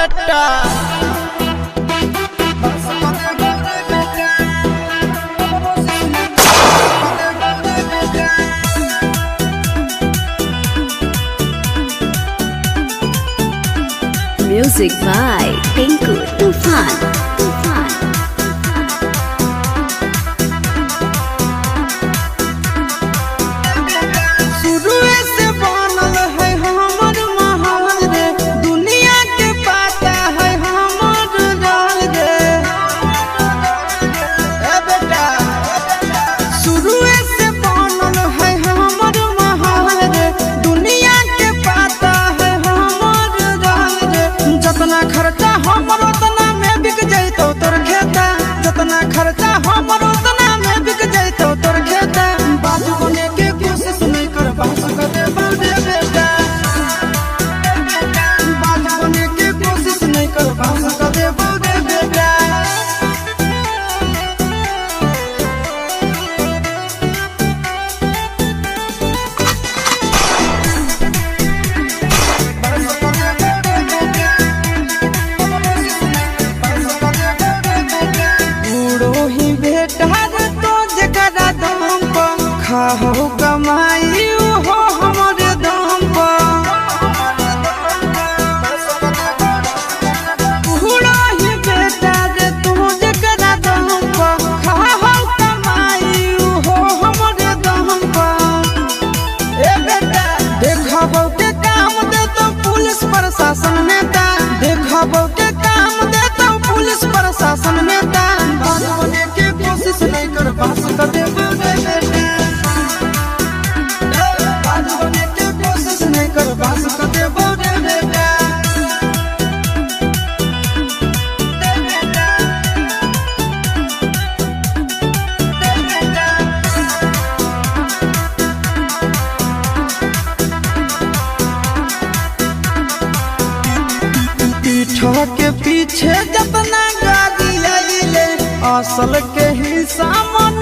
बेटा। Music by Tinku Tufan. शुरुए से बनल है हमर महान रे, दुनिया के पाता है हमर राज रे। ए बेटा शुरुए से बनल है हमर महान रे, दुनिया के पाता है हमर राज रे। जतना खर्चा हमर उतना में बिक जैतो तोर खेता, जतना खर्चा हमर उतना में बिक जैतो तोर खेता। बाजू बने के कोशिश नहीं कर बास कर दे बेटा, बाजू बने के कोशिश नहीं कर बास कर दे बेटा। बूढ़ो ही बेटा रे तो जकरा दम पर खाहो कमाई हो हमारे दम पर। बूढ़ो ही बेटा रे तू जकरा दम पर खाहो कमाई हो हमारे दम पर। ए बेटा देखबो के काम दे तो पुलिस प्रशासन नेता, देखबो के काम दे तो पुलिस प्रशासन नेता। बाज बने के कोशिश नहीं कर बास कर दे बेटा, बाज बने के कोशिश नहीं कर बास कर दे बेटा। पीठा के पीछे जतना गाड़ी आइले, असल के हिस्सा मन